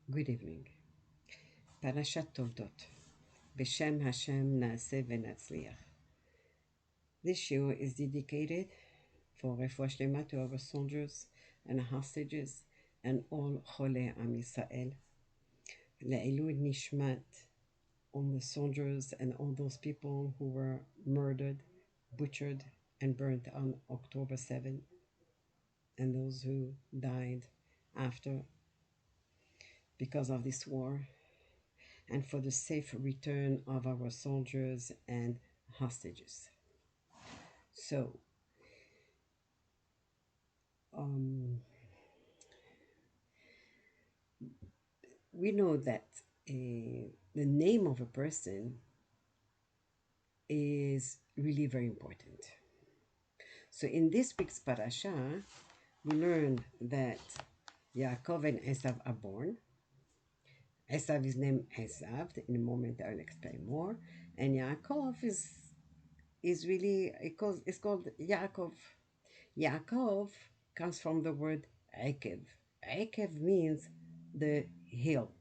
Good evening. Parashat Toldot. B'Shem Hashem Naaseh V'Natzliach. This shiur is dedicated for refuah shlema to our soldiers and hostages and all Cholei Am Yisrael. Le'ilui nishmat on the soldiers and all those people who were murdered, butchered, and burnt on October 7th, and those who died after because of this war, and for the safe return of our soldiers and hostages. So, um, we know that the name of a person is really very important. So, in this week's parasha, we learn that Yaakov and Esav are born. Esav is named Esav. In a moment, I'll explain more. And Yaakov is really it's called Yaakov. Yaakov comes from the word Ekev. Ekev means the hill.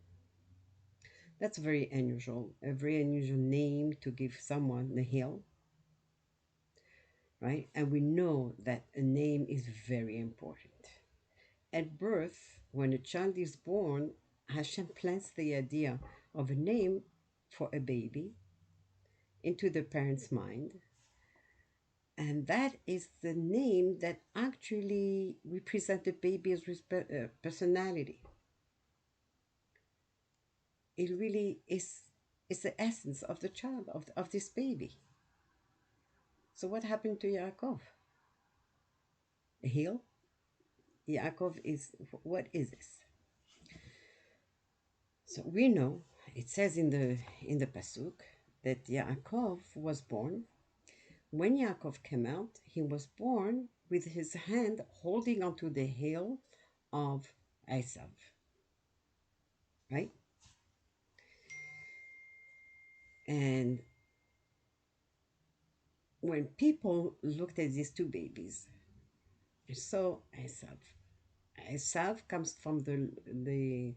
That's very unusual, a very unusual name to give someone the hill, right? And we know that a name is very important. At birth, when a child is born, Hashem plants the idea of a name for a baby into the parent's mind. And that is the name that actually represents the baby's personality. It really is the essence of the child, of this baby. So what happened to Yaakov? A hill? Yaakov is, what is this? So we know, it says in the Pasuk, that Yaakov was born. When Yaakov came out, he was born with his hand holding onto the heel of Esav, right? And when people looked at these two babies, they saw Esav. Esav comes from the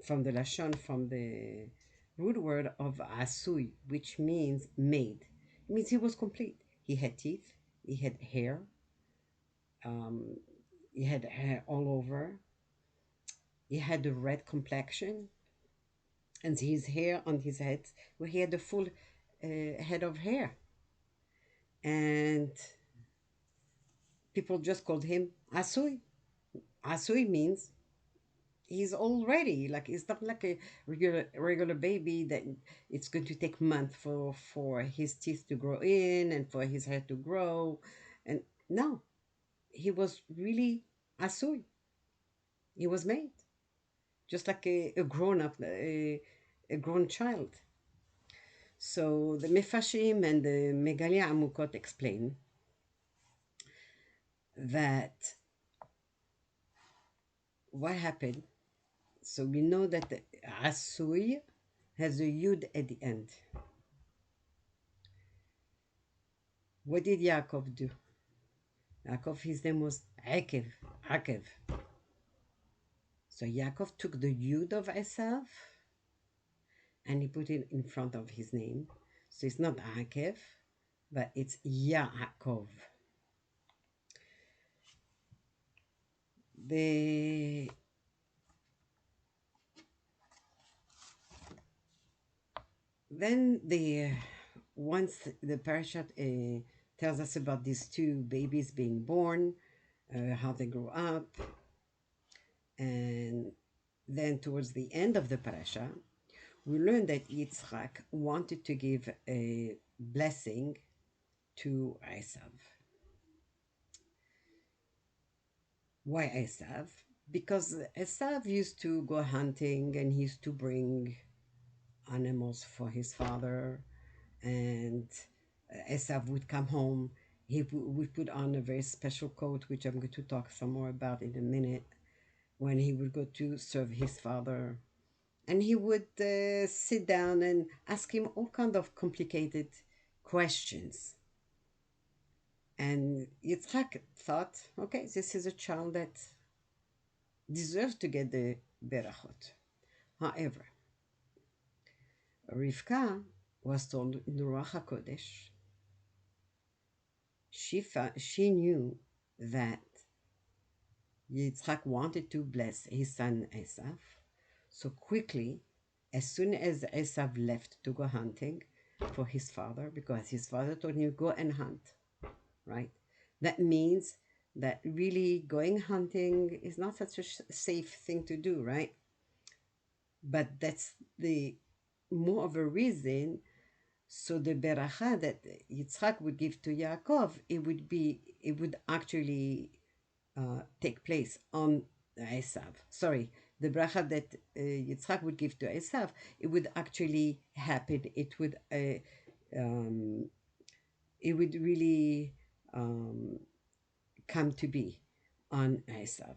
lashon, from the root word of asui, which means made. It means he was complete. He had teeth, he had hair, um, he had hair all over, he had a red complexion, and his hair on his head, where he had a full head of hair. And people just called him asui. Asui means he's already like, it's not like a regular baby that it's going to take months for his teeth to grow in and for his hair to grow. And no, he was really asui. He was made just like a grown up, a grown child. So the Mefashim and the Megalia Amukot explain that what happened. So we know that the asui has a yud at the end. What did Yaakov do? Yaakov, his name was Akev. So Yaakov took the Yud of Esav and he put it in front of his name. So it's not Akev, but it's Yaakov. The then the once the parashat tells us about these two babies being born, how they grew up, and then towards the end of the parasha, we learn that Yitzchak wanted to give a blessing to Esav. Why Esav? Because Esav used to go hunting and he used to bring animals for his father, and Esav would come home. He would put on a very special coat, which I'm going to talk some more about in a minute, when he would go to serve his father. And he would sit down and ask him all kind of complicated questions. And Yitzhak thought, okay, this is a child that deserves to get the berachot. However, Rivka was told in the Ruach HaKodesh, she knew that Yitzhak wanted to bless his son Esav. So quickly, as soon as Esav left to go hunting for his father, because his father told him, go and hunt, right? That means that really going hunting is not such a safe thing to do, right? But that's the more of a reason. So the beracha that Yitzhak would give to Yaakov, it would actually take place on Esav. Sorry, the bracha that Yitzhak would give to Esav, it would actually happen. Um, it would really come to be on Esav.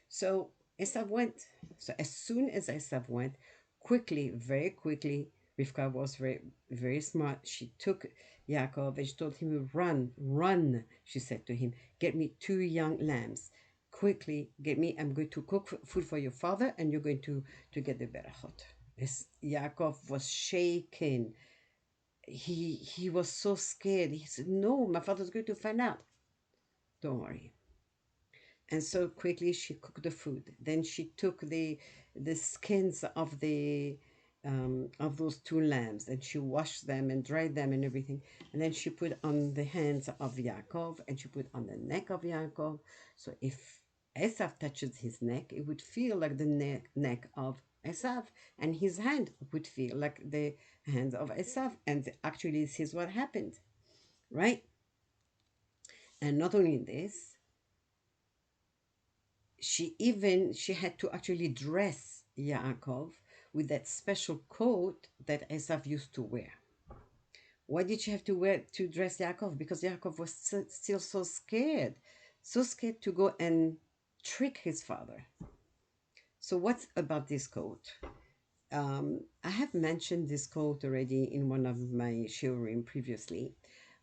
So Esav went. So as soon as Esav went, quickly, very quickly, Rivka was very, very smart. She took Yaakov and she told him, run, run, she said to him, get me 2 young lambs. Quickly, get me, I'm going to cook food for your father and you're going to get the berachot. Yaakov was shaken. He was so scared. He said, no, my father's going to find out. Don't worry. And so quickly she cooked the food. Then she took the skins of those 2 lambs and she washed them and dried them and everything. And then she put on the hands of Yaakov and she put on the neck of Yaakov. So if Esav touches his neck, it would feel like the neck of Esav, and his hand would feel like the hands of Esav. And actually, this is what happened, right? And not only this, she had to actually dress Yaakov with that special coat that Esav used to wear. Why did she have to wear to dress Yaakov? Because Yaakov was still so scared to go and trick his father. So what's about this coat? I have mentioned this quote already in one of my shiurim previously,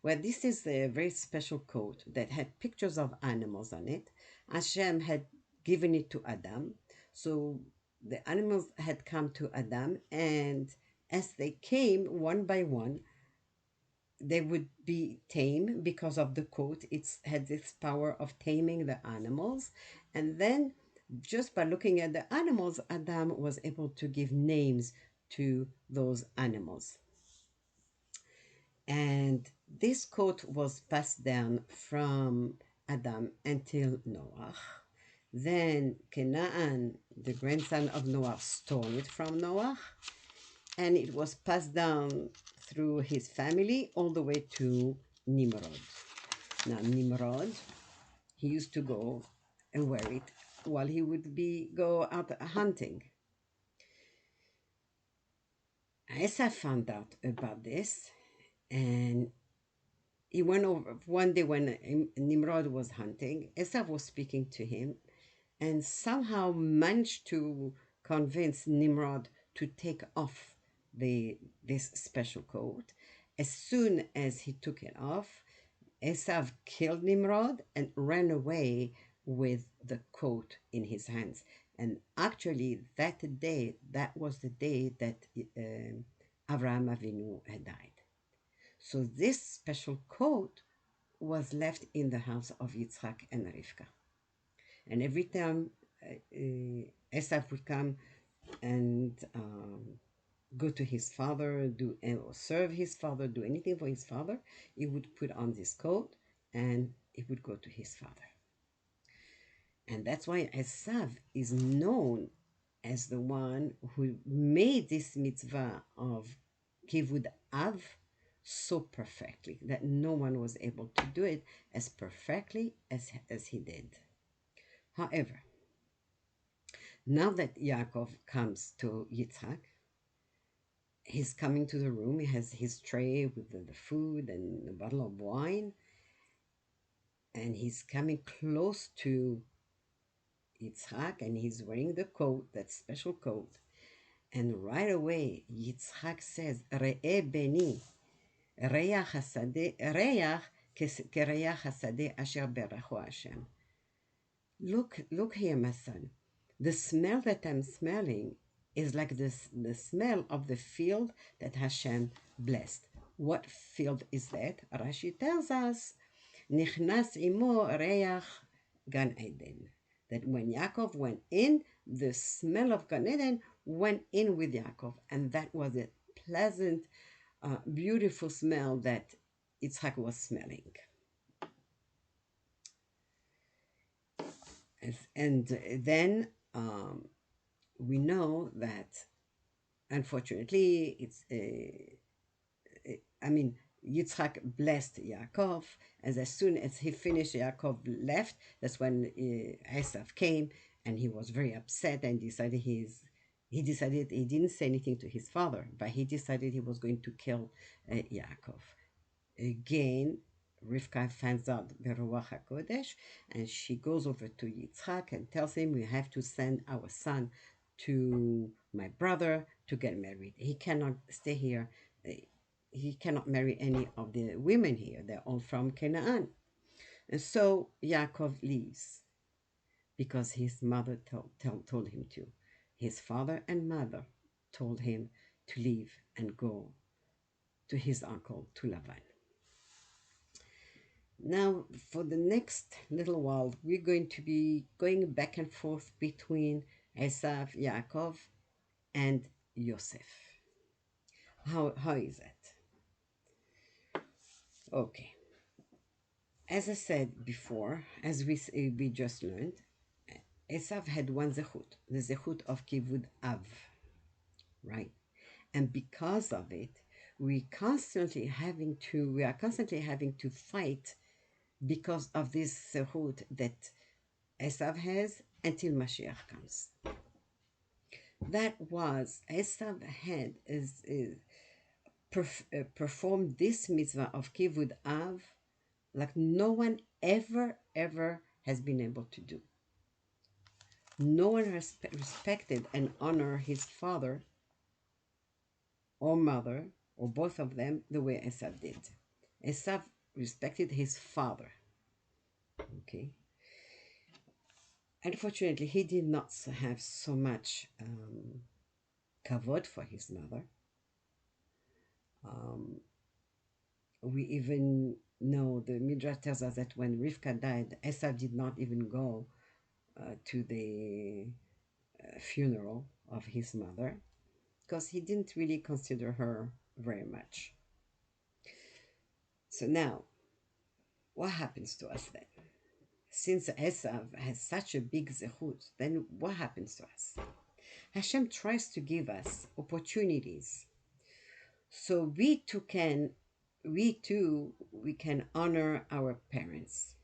where this is a very special quote that had pictures of animals on it. Hashem had given it to Adam. So the animals had come to Adam, and as they came one by one, they would be tame because of the coat. It had this power of taming the animals. And then just by looking at the animals, Adam was able to give names to those animals. And this coat was passed down from Adam until Noah. Then Canaan, the grandson of Noah, stole it from Noah, and it was passed down through his family all the way to Nimrod. Now, Nimrod, he used to go and wear it while he would go out hunting. Esau found out about this, and he went over one day when Nimrod was hunting. Esau was speaking to him, and somehow managed to convince Nimrod to take off this special coat. As soon as he took it off, Esav killed Nimrod and ran away with the coat in his hands. And actually, that was the day that Avraham Avinu had died. So this special coat was left in the house of Yitzhak and Rivka. And every time Esav would come and go to his father, serve his father, do anything for his father, he would put on this coat and he would go to his father. And that's why Esav is known as the one who made this mitzvah of kivud av so perfectly that no one was able to do it as perfectly as he did. However, now that Yaakov comes to Yitzhak, he's coming to the room. He has his tray with the food and a bottle of wine. And he's coming close to Yitzhak and he's wearing the coat, that special coat. And right away, Yitzhak says, Re'eh beni, reach hasadeh, reach kereach hasadeh asher beracho Hashem. Look here, my son. The smell that I'm smelling is like this the smell of the field that Hashem blessed. What field is that? Rashi tells us, Nichnas imo reach Gan Eden. That when Yaakov went in, the smell of Gan Eden went in with Yaakov, and that was a pleasant, beautiful smell that Yitzhak was smelling. And then we know that, unfortunately, I mean, Yitzhak blessed Yaakov, and as soon as he finished, Yaakov left. That's when Esav came, and he was very upset and decided he didn't say anything to his father, but he decided he was going to kill Yaakov. Again, Rivka finds out Beruach HaKodesh, and she goes over to Yitzhak and tells him, we have to send our son to my brother to get married. He cannot stay here. He cannot marry any of the women here. They're all from Canaan. And so Yaakov leaves because his mother told him to. His father and mother told him to leave and go to his uncle, to Lavan. Now, for the next little while, we're going to be going back and forth between Esav, Yaakov, and Yosef. How is that? Okay. As I said before, as we just learned, Esav had one zechut, the zechut of kivud av, right? And because of it, we are constantly having to fight because of this zechut that Esav has until Mashiach comes. That was Esav had performed this mitzvah of kivud av like no one ever has been able to do. No one respected and honored his father or mother, or both of them, the way Esav did. Esav respected his father. Okay. Unfortunately, he did not have so much kavod for his mother. We even know the Midrash tells us that when Rivka died, Esav did not even go to the funeral of his mother because he didn't really consider her very much. So now, what happens to us then? Since Esav has such a big zechut, then what happens to us? Hashem tries to give us opportunities so we can honor our parents.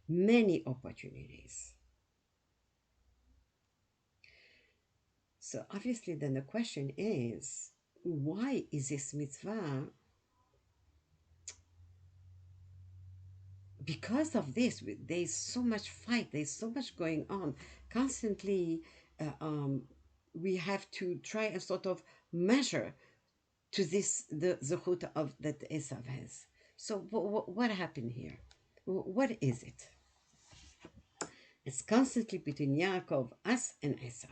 Many opportunities. So obviously then the question is, why is this mitzvah? Because of this, there's so much fight, there's so much going on. Constantly, we have to try and sort of measure to this the zechut of that Esav has. So what happened here? What is it? It's constantly between Yaakov, us, and Esav.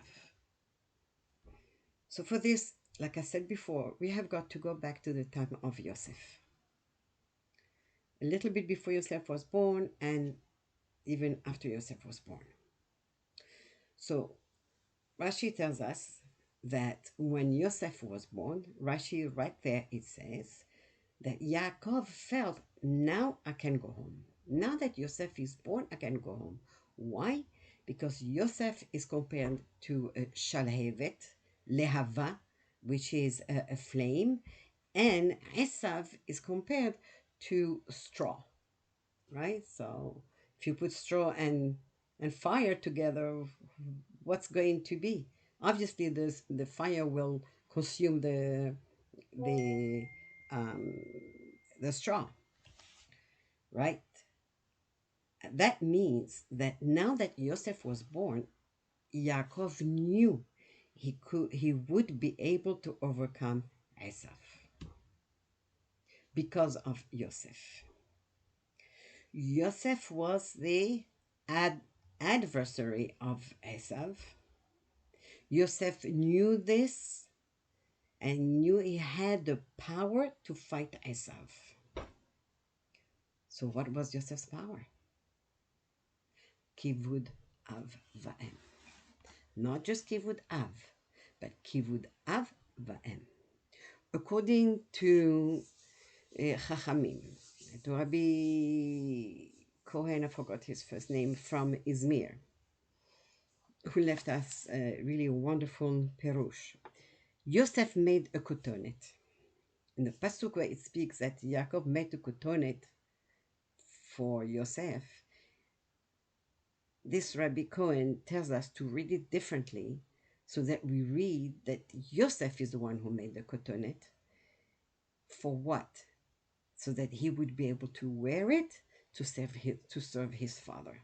So for this, like I said before, we have got to go back to the time of Yosef. A little bit before Yosef was born, and even after Yosef was born. So Rashi tells us that when Yosef was born, Rashi right there, it says that Yaakov felt, now I can go home. Now that Yosef is born, I can go home. Why? Because Yosef is compared to a shalhevet, lehava, which is a flame, and Esav is compared to straw, right? So if you put straw and fire together, what's going to be? Obviously, the fire will consume the straw, right? That means that now that Yosef was born, Yaakov knew he would be able to overcome Esav because of Yosef. Yosef was the adversary of Esav. Yosef knew this and knew he had the power to fight Esav. So what was Yosef's power? Kivud av va'em. Not just kivud av, but kivud av va'em. According to Chachamim, to Rabbi Cohen, I forgot his first name, from Izmir, who left us a really wonderful perush. Yosef made a kotonet. In the pasuk where it speaks that Yaakov made a kotonet for Yosef, this Rabbi Cohen tells us to read it differently, so that we read that Yosef is the one who made the kotonet. For what? So that he would be able to wear it to serve his father.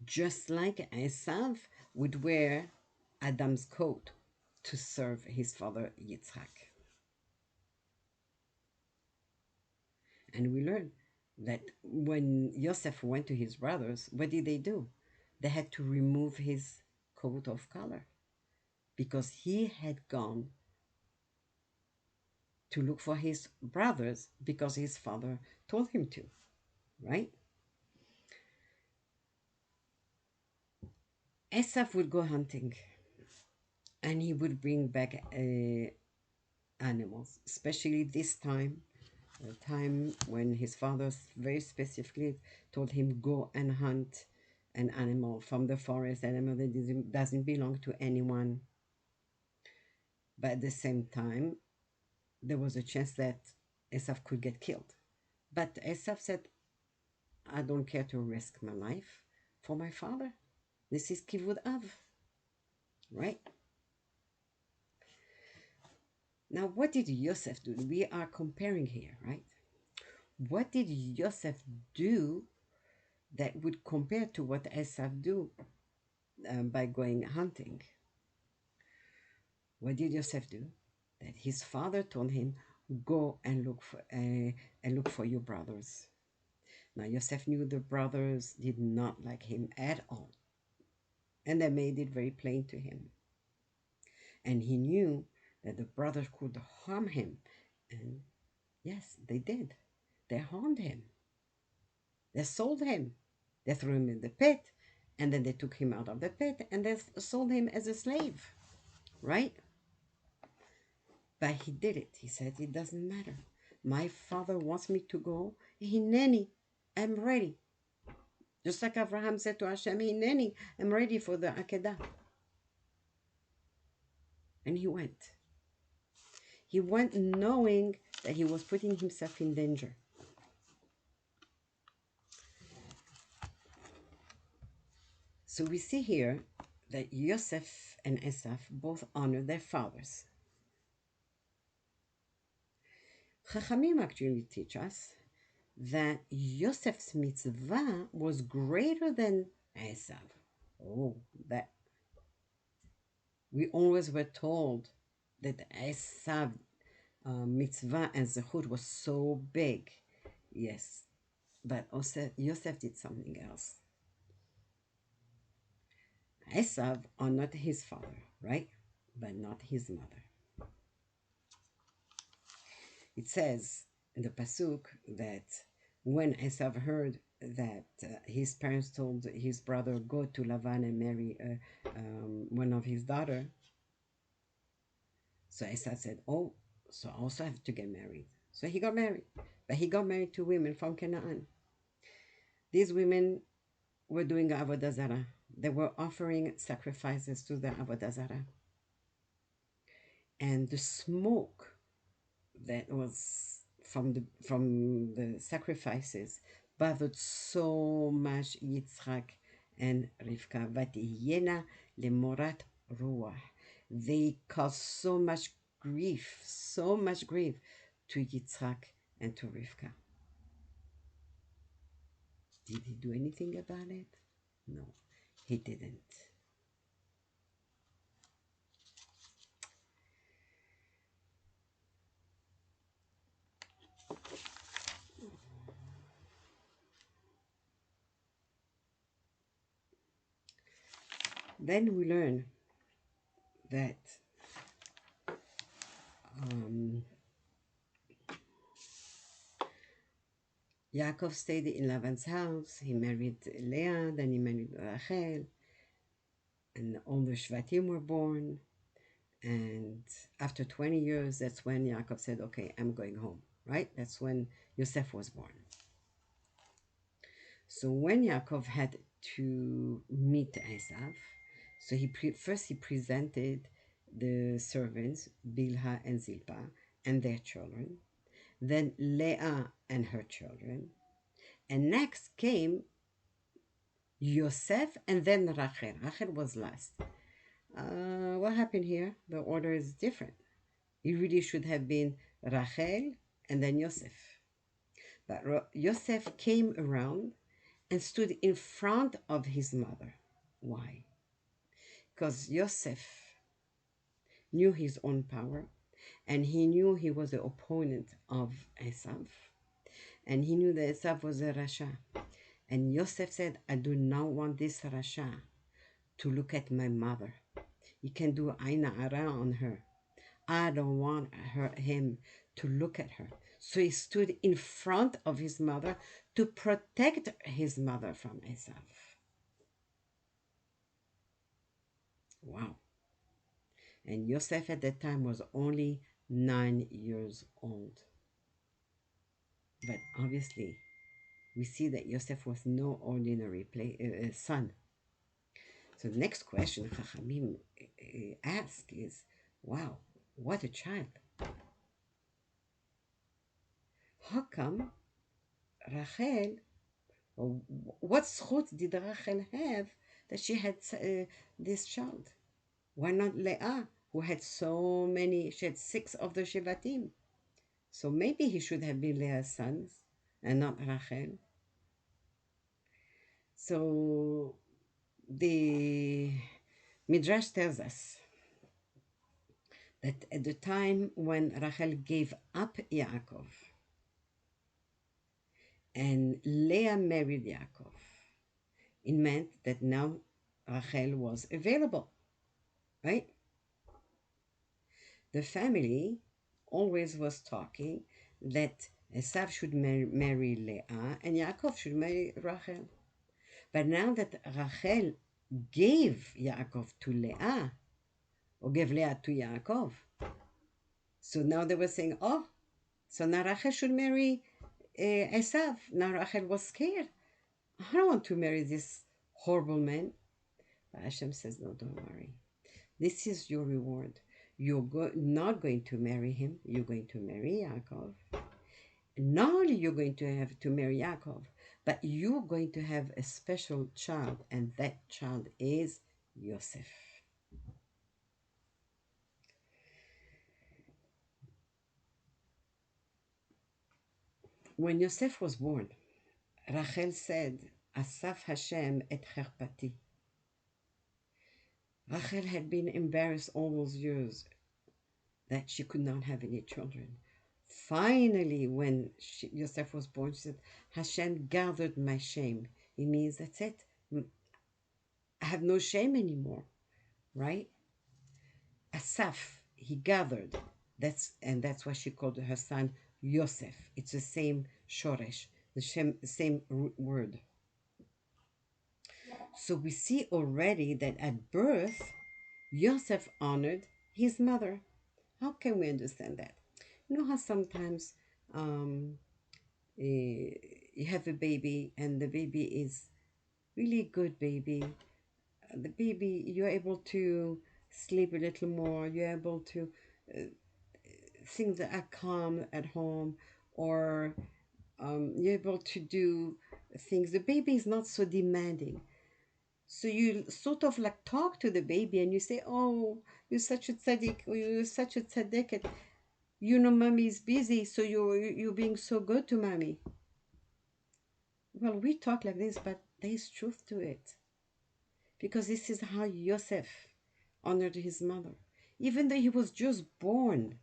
Just like Esav would wear Adam's coat to serve his father Yitzhak. And we learn that when Yosef went to his brothers, what did they do? They had to remove his coat of color because he had gone to look for his brothers because his father told him to, right? Esav would go hunting and he would bring back animals, especially this time, the time when his father very specifically told him go and hunt an animal from the forest, an animal that doesn't belong to anyone. But at the same time, there was a chance that Esav could get killed. But Esav said, I don't care to risk my life for my father. This is kivud av, right? Now, what did Yosef do? We are comparing here, right? What did Yosef do that would compare to what Esav do by going hunting? What did Yosef do? That his father told him, go and look for your brothers. Now Yosef knew the brothers did not like him at all, and they made it very plain to him. And he knew that the brothers could harm him, and yes, they did. They harmed him. They sold him. They threw him in the pit, and then they took him out of the pit, and they sold him as a slave, right? But he did it. He said, it doesn't matter. My father wants me to go. Hineni, I'm ready. Just like Abraham said to Hashem, Hineni, I'm ready for the Akedah. And he went. He went knowing that he was putting himself in danger. So we see here that Yosef and Esav both honor their fathers. Chachamim actually teach us that Yosef's mitzvah was greater than Esav. Oh, that we always were told that Esav mitzvah and zechut was so big. Yes, but also Yosef did something else. Esav honored his father, right? But not his mother. It says in the pasuk that when Esav heard that his parents told his brother go to Lavan and marry one of his daughter, so Esav said, "Oh, so I also have to get married." So he got married, but he got married to women from Canaan. These women were doing avodah zarah. They were offering sacrifices to the avodah zarah, and the smoke that was from the sacrifices bothered so much Yitzhak and Rivka. Vatihiyena lemorat ruach. They caused so much grief to Yitzhak and to Rivka. Did he do anything about it? No, he didn't. Then we learn that um, Yaakov stayed in Lavan's house. He married Leah, then he married Rachel, and all the Shvatim were born. And after 20 years, that's when Yaakov said, okay, I'm going home, right? That's when Yosef was born. So when Yaakov had to meet Esav, so first he presented the servants, Bilhah and Zilpah, and their children, then Leah and her children, and next came Yosef, and then Rachel. Rachel was last. What happened here? The order is different. It really should have been Rachel and then Yosef. But Yosef came around and stood in front of his mother. Why? Because Yosef knew his own power, and he knew he was the opponent of Esav, and he knew that Esav was a Rasha. And Yosef said, I do not want this Rasha to look at my mother. He can do Aina Ara on her. I don't want him to look at her. So he stood in front of his mother to protect his mother from Esav. Wow. And Yosef at that time was only 9 years old. But obviously, we see that Yosef was no ordinary son. So the next question Chachamim ask is, wow, what a child. How come Rachel, what zechut did Rachel have that she had this child? Why not Leah, who had so many, she had 6 of the Shevatim? So maybe he should have been Leah's sons and not Rachel. So the Midrash tells us that at the time when Rachel gave up Yaakov and Leah married Yaakov, it meant that now Rachel was available, right? The family always was talking that Esav should marry Leah and Yaakov should marry Rachel. But now that Rachel gave Yaakov to Leah, or gave Leah to Yaakov, so now they were saying, oh, so now Rachel should marry Esav. Now Rachel was scared. I don't want to marry this horrible man. But Hashem says, no, don't worry. This is your reward. You're not going to marry him. You're going to marry Yaakov. Not only you're going to have to marry Yaakov, but you're going to have a special child, and that child is Yosef. When Yosef was born, Rachel said, Asaf Hashem et cherpati. Rachel had been embarrassed all those years that she could not have any children. Finally, when Yosef was born, she said, Hashem gathered my shame. It means that's it. I have no shame anymore, right? Asaf, he gathered. That's why she called her son Yosef. It's the same shoresh, the same word. So we see already that at birth, Yosef honored his mother. How can we understand that? You know how sometimes you have a baby and the baby is really good baby. The baby, you're able to sleep a little more. You're able to things that are calm at home, or you're able to do things. The baby is not so demanding. So you sort of like talk to the baby and you say, oh, you're such a tzaddik, or you're such a tzaddiket. You know, mommy is busy, so you're being so good to mommy. Well, we talk like this, but there is truth to it. Because this is how Yosef honored his mother. Even though he was just born,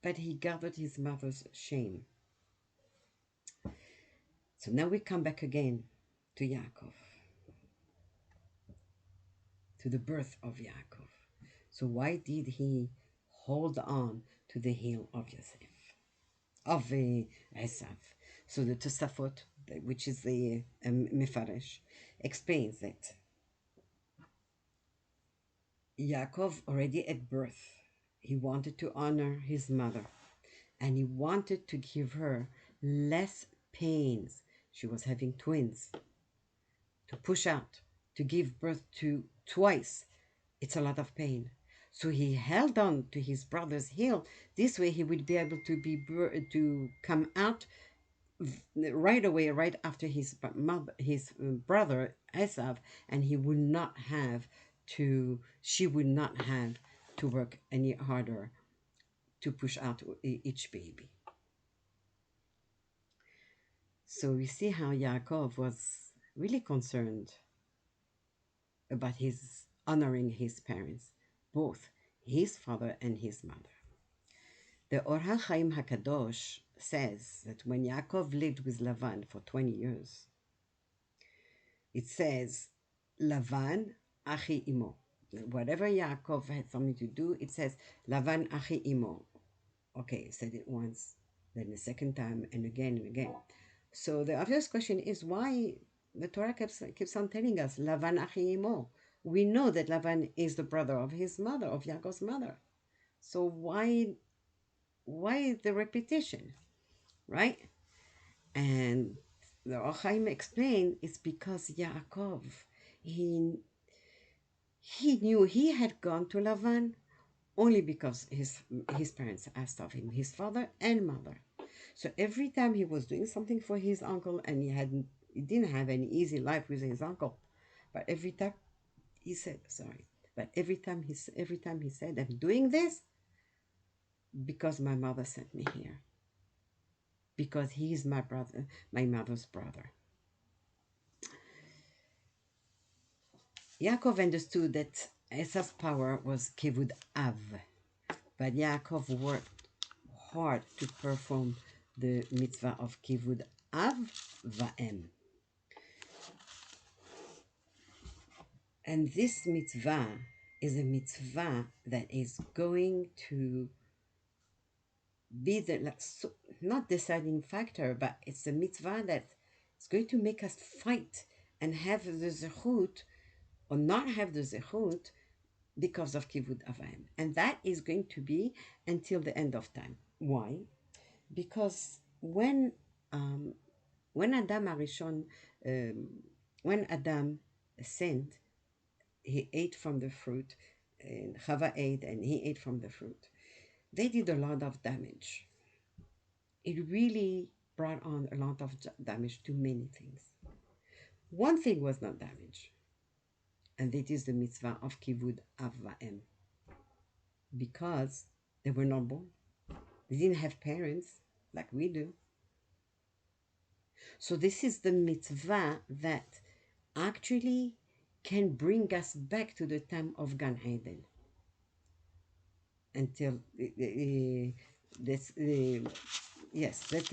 but he gathered his mother's shame. So now we come back again to Yaakov, to the birth of Yaakov. So why did he hold on to the heel of Yosef, of Esav? So the Tosafot, which is the Mefaresh, explains that Yaakov already at birth, he wanted to honor his mother, and he wanted to give her less pains. She was having twins, to push out, to give birth to twice. It's a lot of pain. So he held on to his brother's heel. This way he would be able to come out right away, right after his brother Esav, and he would not have she would not have to work any harder to push out each baby. So we see how Yaakov was really concerned about his honoring his parents, both his father and his mother. The Or HaChaim HaKadosh says that when Yaakov lived with Lavan for 20 years, it says, Lavan Achi Imo. Whatever Yaakov had something to do, it says, Lavan Achi Imo. Okay, said it once, then the second time, and again and again. So the obvious question is why the Torah keeps on telling us, Lavan Achi Imo. We know that Lavan is the brother of his mother, of Yaakov's mother. So why the repetition, right? And the Ochaim explained it's because Yaakov, he knew he had gone to Lavan only because his parents asked of him, his father and mother. So every time he was doing something for his uncle, and he didn't have any easy life with his uncle, but every time he said, every time he said, I'm doing this because my mother sent me here, because he is my brother, my mother's brother. Yaakov understood that Esav's power was kivud av, but Yaakov worked hard to perform the mitzvah of kivud av va'em. And this mitzvah is a mitzvah that is going to be the not deciding factor, but it's a mitzvah that is going to make us fight and have the zechut or not have the zechut because of kivud avayim, and that is going to be until the end of time. Why? Because when Adam Arishon, when Adam sinned, he ate from the fruit, and Chava ate, and he ate from the fruit. They did a lot of damage. It really brought on a lot of damage to many things. One thing was not damaged, and it is the mitzvah of kivud avvaem, because they were not born. They didn't have parents like we do. So this is the mitzvah that actually can bring us back to the time of Gan Eden. Until that's the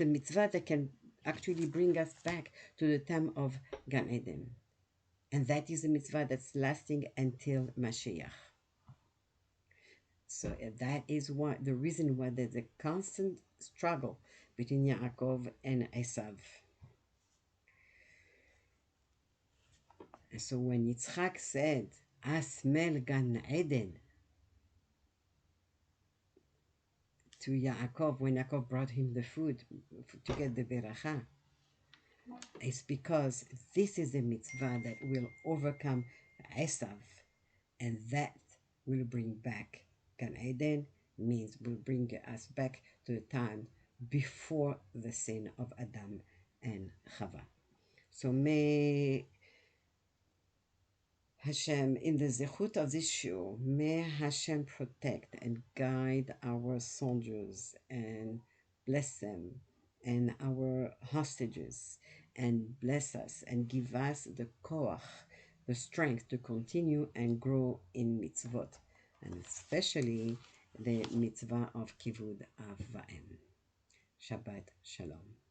mitzvah that can actually bring us back to the time of Gan Eden. And that is a mitzvah that's lasting until Mashiach. So that is the reason why there's a constant struggle between Yaakov and Esav. And so when Yitzchak said, Asmel Gan Eden, to Yaakov, when Yaakov brought him the food to get the beracha, it's because this is a mitzvah that will overcome Esav, and that will bring back Gan Eden, means will bring us back to the time before the sin of Adam and Chava. So may Hashem, in the zechut of this show, may Hashem protect and guide our soldiers and bless them and our hostages, and bless us and give us the koach, the strength to continue and grow in mitzvot, and especially the mitzvah of kivud av va'em. Shabbat Shalom.